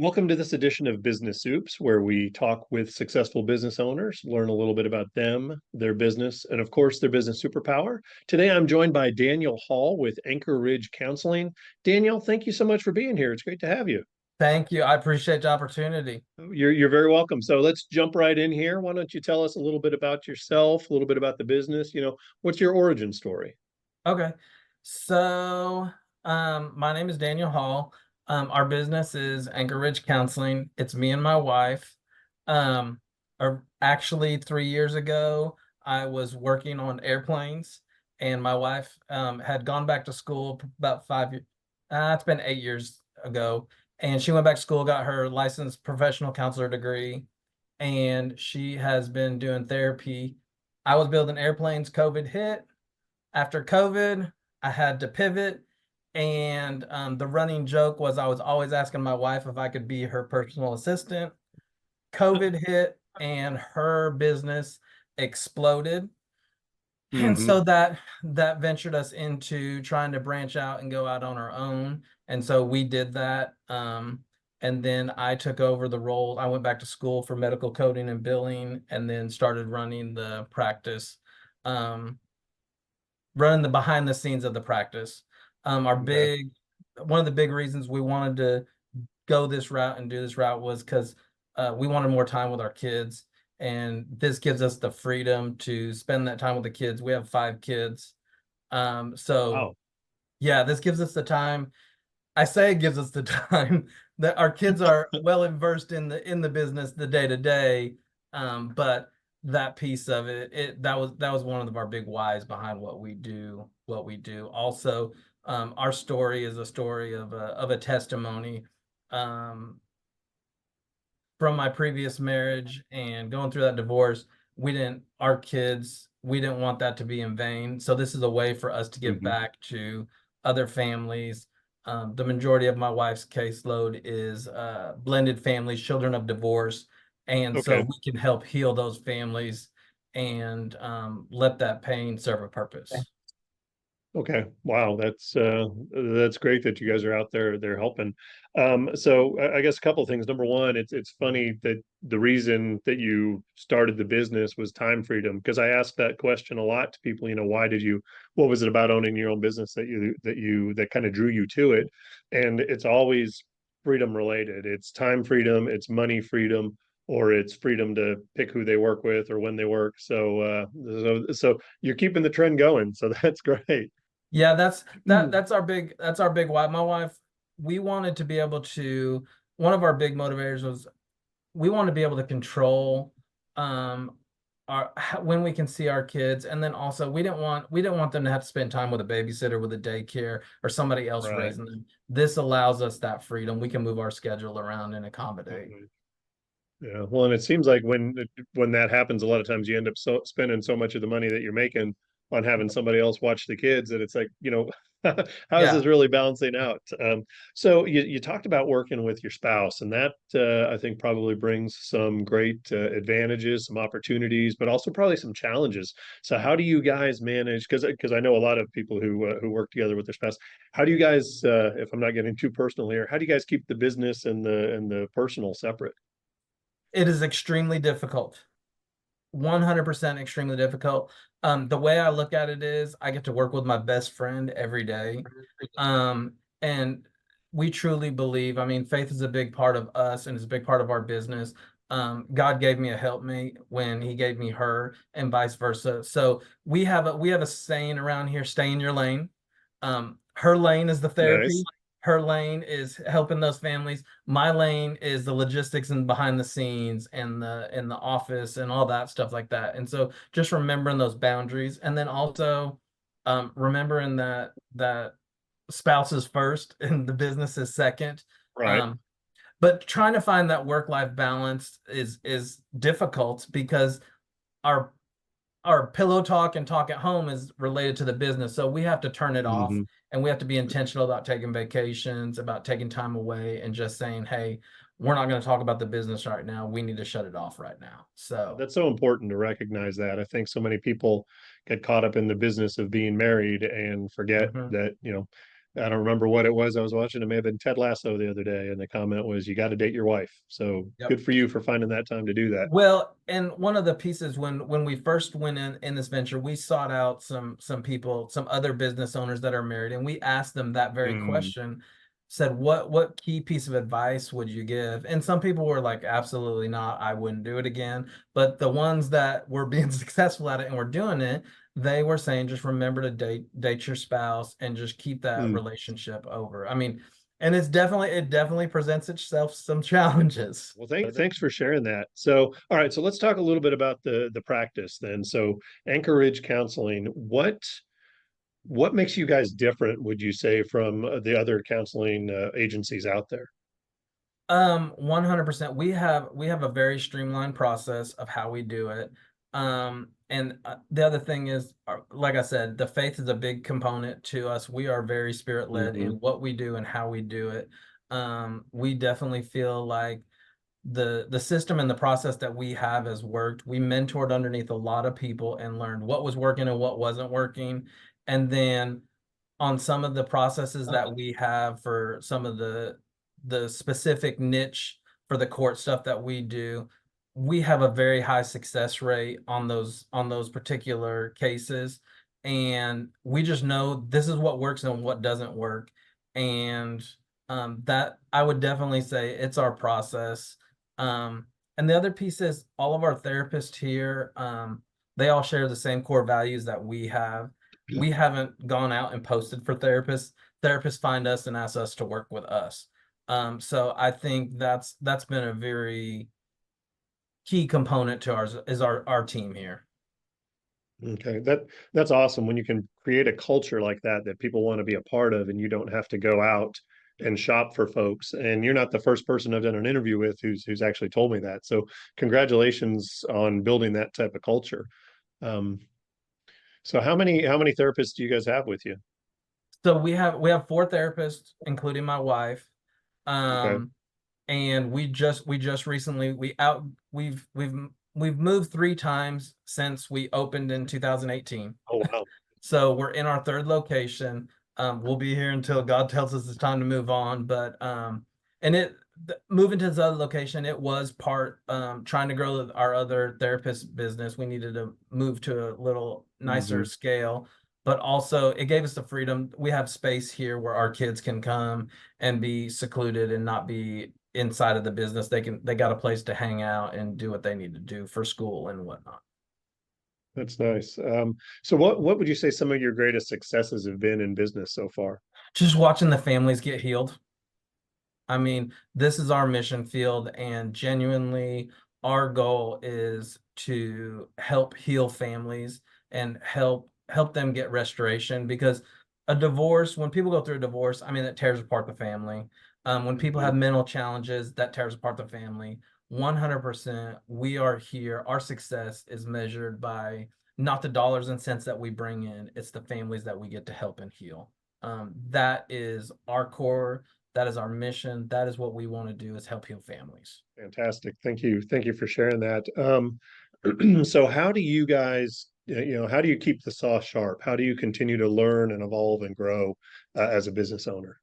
Welcome to this edition of Business Supes, where we talk with successful business owners, learn a little bit about them, their business, and of course, their business superpower. Today, I'm joined by Daniel Hall with Anchor Ridge Counseling. Daniel, thank you so much for being here. It's great to have you. Thank you. I appreciate the opportunity. You're very welcome. So let's jump right in here. Why don't you tell us a little bit about yourself, a little bit about the business? What's your origin story? Okay. So, my name is Daniel Hall. Our business is Anchor Ridge Counseling. It's me and my wife. Um, or actually 3 years ago, I was working on airplanes, and my wife had gone back to school about 5 years. It's been 8 years ago, and she went back to school, got her licensed professional counselor degree, and she has been doing therapy. I was building airplanes. COVID hit. After COVID, I had to pivot, and the running joke was I was always asking my wife if I could be her personal assistant. COVID hit, and her business exploded, and Hmm. so that ventured us into trying to branch out and go out on our own. And so we did that. And then I took over the role. I went back to school for medical coding and billing, and then started running the practice. Um, Running the behind the scenes of the practice. Our Okay. big One of the big reasons we wanted to go this route and do this route was because we wanted more time with our kids, and this gives us the freedom to spend that time with the kids. We have 5 kids, so Wow. yeah, this gives us the time. I say it gives us the time that our kids are well immersed in the business, the day to day. But that piece of it, that was one of our big whys behind what we do. What we do. Also, our story is a story of a testimony. Um, from my previous marriage and going through that divorce, we didn't want that to be in vain. So this is a way for us to give Hmm. back to other families. The majority of my wife's caseload is blended families, children of divorce. And so Okay. we can help heal those families and let that pain serve a purpose. Okay. Wow. That's great that you guys are out there helping. So I guess a couple of things. Number one, it's funny that the reason that you started the business was time freedom, because I ask that question a lot to people, why did you, what was it about owning your own business that kind of drew you to it? And it's always freedom related. It's time freedom, it's money freedom, or it's freedom to pick who they work with or when they work. So you're keeping the trend going. So that's great. Yeah, Mm. that's our big why. My wife, we wanted to be able to, one of our big motivators was we want to be able to control um when we can see our kids. And then also we didn't want them to have to spend time with a babysitter, with a daycare, or somebody else Right. raising them. This allows us that freedom. We can move our schedule around and accommodate. Mhm. Yeah. Well, and it seems like when that happens, a lot of times you end up spending so much of the money that you're making on having somebody else watch the kids that it's like, how is Yeah. this really balancing out? So you talked about working with your spouse, and that I think probably brings some great advantages, some opportunities, but also probably some challenges. So how do you guys manage? Because I know a lot of people who work together with their spouse. How do you guys, if I'm not getting too personal here, how do you guys keep the business and the personal separate? It is extremely difficult. 100% extremely difficult. The way I look at it is I get to work with my best friend every day. And we truly believe, I mean, faith is a big part of us and it's a big part of our business. God gave me a helpmate when he gave me her, and vice versa. So we have a saying around here: stay in your lane. Her lane is the Nice. therapy. Her lane is helping those families. My lane is the logistics and behind the scenes and the office and all that stuff like that. And so just remembering those boundaries, and then also remembering that spouse is first and the business is second. Right. Um, but trying to find that work-life balance is difficult because our our pillow talk and talk at home is related to the business. So we have to turn it off, Hmm. and we have to be intentional about taking vacations, about taking time away, and just saying, hey, we're not going to talk about the business right now. We need to shut it off right now. So, That's so important to recognize that. I think so many people get caught up in the business of being married and forget mhm. that, I don't remember what it was I was watching. It may have been Ted Lasso the other day, and the comment was, "You got to date your wife." So Yep. good for you for finding that time to do that. Well, and one of the pieces when we first went in this venture, we sought out some people, some other business owners that are married, and we asked them that very Mm, question, said, what key piece of advice would you give? And some people were like, absolutely not, I wouldn't do it again. But the ones that were being successful at it and were doing it, they were saying just remember to date your spouse and just keep that mm. relationship over. I mean, and it definitely presents itself some challenges. Well, thanks for sharing that. So, all right, so let's talk a little bit about the practice then. So, Anchorage Counseling, what makes you guys different, would you say, from the other counseling agencies out there? 100%. We have a very streamlined process of how we do it. And the other thing is, like I said, the faith is a big component to us. We are very spirit led in Hmm. what we do and how we do it. We definitely feel like the system and the process that we have has worked. We mentored underneath a lot of people and learned what was working and what wasn't working. And then on some of the processes that we have for some of the specific niche for the court stuff that we do, we have a very high success rate on those particular cases. And we just know this is what works and what doesn't work. And that I would definitely say it's our process. And the other piece is all of our therapists here, they all share the same core values that we have. We haven't gone out and posted for therapists. Therapists find us and ask us to work with us. So I think that's been a very key component to ours is our team here. Okay, that's awesome when you can create a culture like that that people want to be a part of, and you don't have to go out and shop for folks. And you're not the first person I've done an interview with who's actually told me that. So congratulations on building that type of culture. Um, so how many therapists do you guys have with you? So we have four therapists, including my wife. Okay. Um, and we just recently we've moved three times since we opened in 2018. Oh wow. So we're in our third location. We'll be here until God tells us it's time to move on. But and moving to this other location, it was part trying to grow our other therapist business. We needed to move to a little nicer Hmm. scale, but also it gave us the freedom. We have space here where our kids can come and be secluded and not be inside of the business. They got a place to hang out and do what they need to do for school and whatnot. That's nice. So what would you say some of your greatest successes have been in business so far? Just watching the families get healed. I mean, this is our mission field, and genuinely, our goal is to help heal families and help them get restoration because a divorce, when people go through a divorce, I mean, it tears apart the family. When people Mhm. have mental challenges, that tears apart the family. 100%, we are here. Our success is measured by not the dollars and cents that we bring in, it's the families that we get to help and heal. That is our core, that is our mission. That is what we want to do is help heal families. Fantastic. Thank you. Thank you for sharing that. So how do you guys, how do you keep the saw sharp? How do you continue to learn and evolve and grow as a business owner?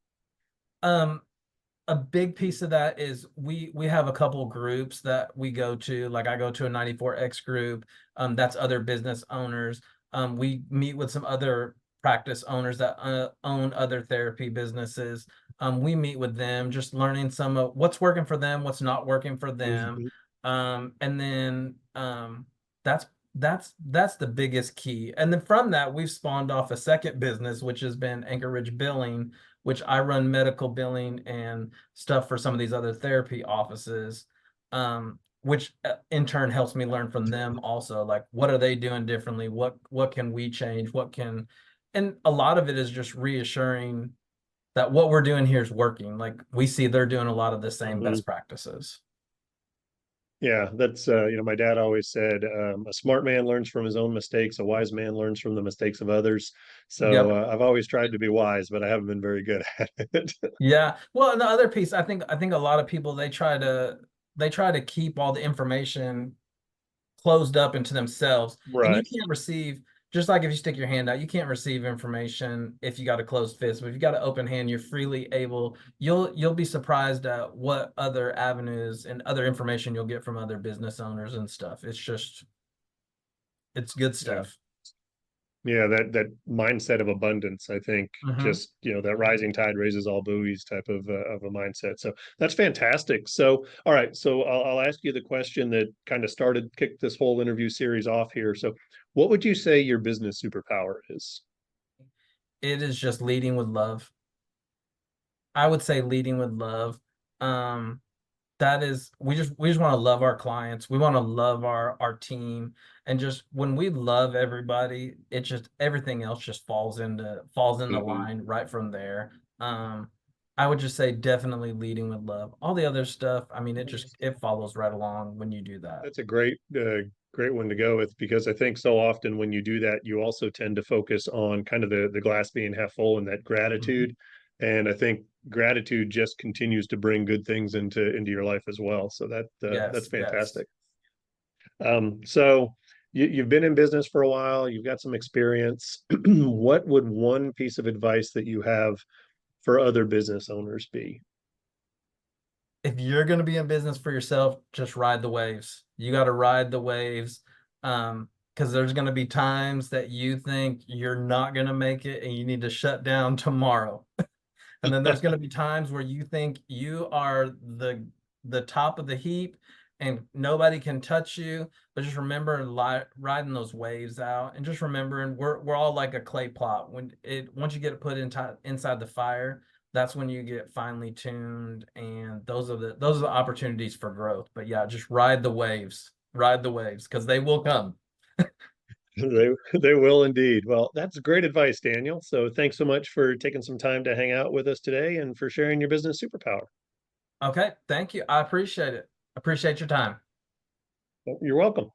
Um, a big piece of that is we have a couple groups that we go to. Like I go to a 94X group. That's other business owners. We meet with some other practice owners that own other therapy businesses. We meet with them, just learning some of what's working for them, what's not working for them. Mhm. And then that's that's the biggest key. And then from that, we've spawned off a second business, which has been Anchorage Billing, which I run medical billing and stuff for some of these other therapy offices, which in turn helps me learn from them also. Like, what are they doing differently? What can we change? And a lot of it is just reassuring that what we're doing here is working. Like we see they're doing a lot of the same Mhm. best practices. Yeah, that's my dad always said, a smart man learns from his own mistakes, a wise man learns from the mistakes of others. So Yep. I've always tried to be wise, but I haven't been very good at it. Yeah. Well, and the other piece, I think a lot of people they try to keep all the information closed up into themselves, and you Right. can't receive just like if you stick your hand out, you can't receive information if you got a closed fist, but if you got an open hand, you're freely able, you'll be surprised at what other avenues and other information you'll get from other business owners and stuff. It's good Yeah. stuff. Yeah, that mindset of abundance, I think, Hmm. just that rising tide raises all buoys type of a mindset. So that's fantastic. So, all right, so I'll ask you the question that kind of kicked this whole interview series off here. So, what would you say your business superpower is? It is just leading with love. I would say leading with love. Um, that is, we just want to love our clients. We want to love our team, and just when we love everybody, it just everything else just falls into Mhm. line right from there. I would just say definitely leading with love. All the other stuff, I mean, it follows right along when you do that. That's a great one to go with because I think so often when you do that, you also tend to focus on kind of the glass being half full and that Mhm. gratitude. And I think gratitude just continues to bring good things into your life as well. So that's Yes, yes. fantastic. So you've been in business for a while, you've got some experience. What would one piece of advice that you have for other business owners be? If you're going to be in business for yourself, just ride the waves. You got to ride the waves. Because there's going to be times that you think you're not going to make it and you need to shut down tomorrow. And then there's going to be times where you think you are the top of the heap and nobody can touch you. But just remember riding those waves out, and just remembering we're all like a clay pot. Once you get it put inside the fire, that's when you get finely tuned, and those are the opportunities for growth. But yeah, just ride the waves because they will come. They will indeed. Well, that's great advice, Daniel. So thanks so much for taking some time to hang out with us today and for sharing your business superpower. Okay, thank you. I appreciate it. Appreciate your time. You're welcome.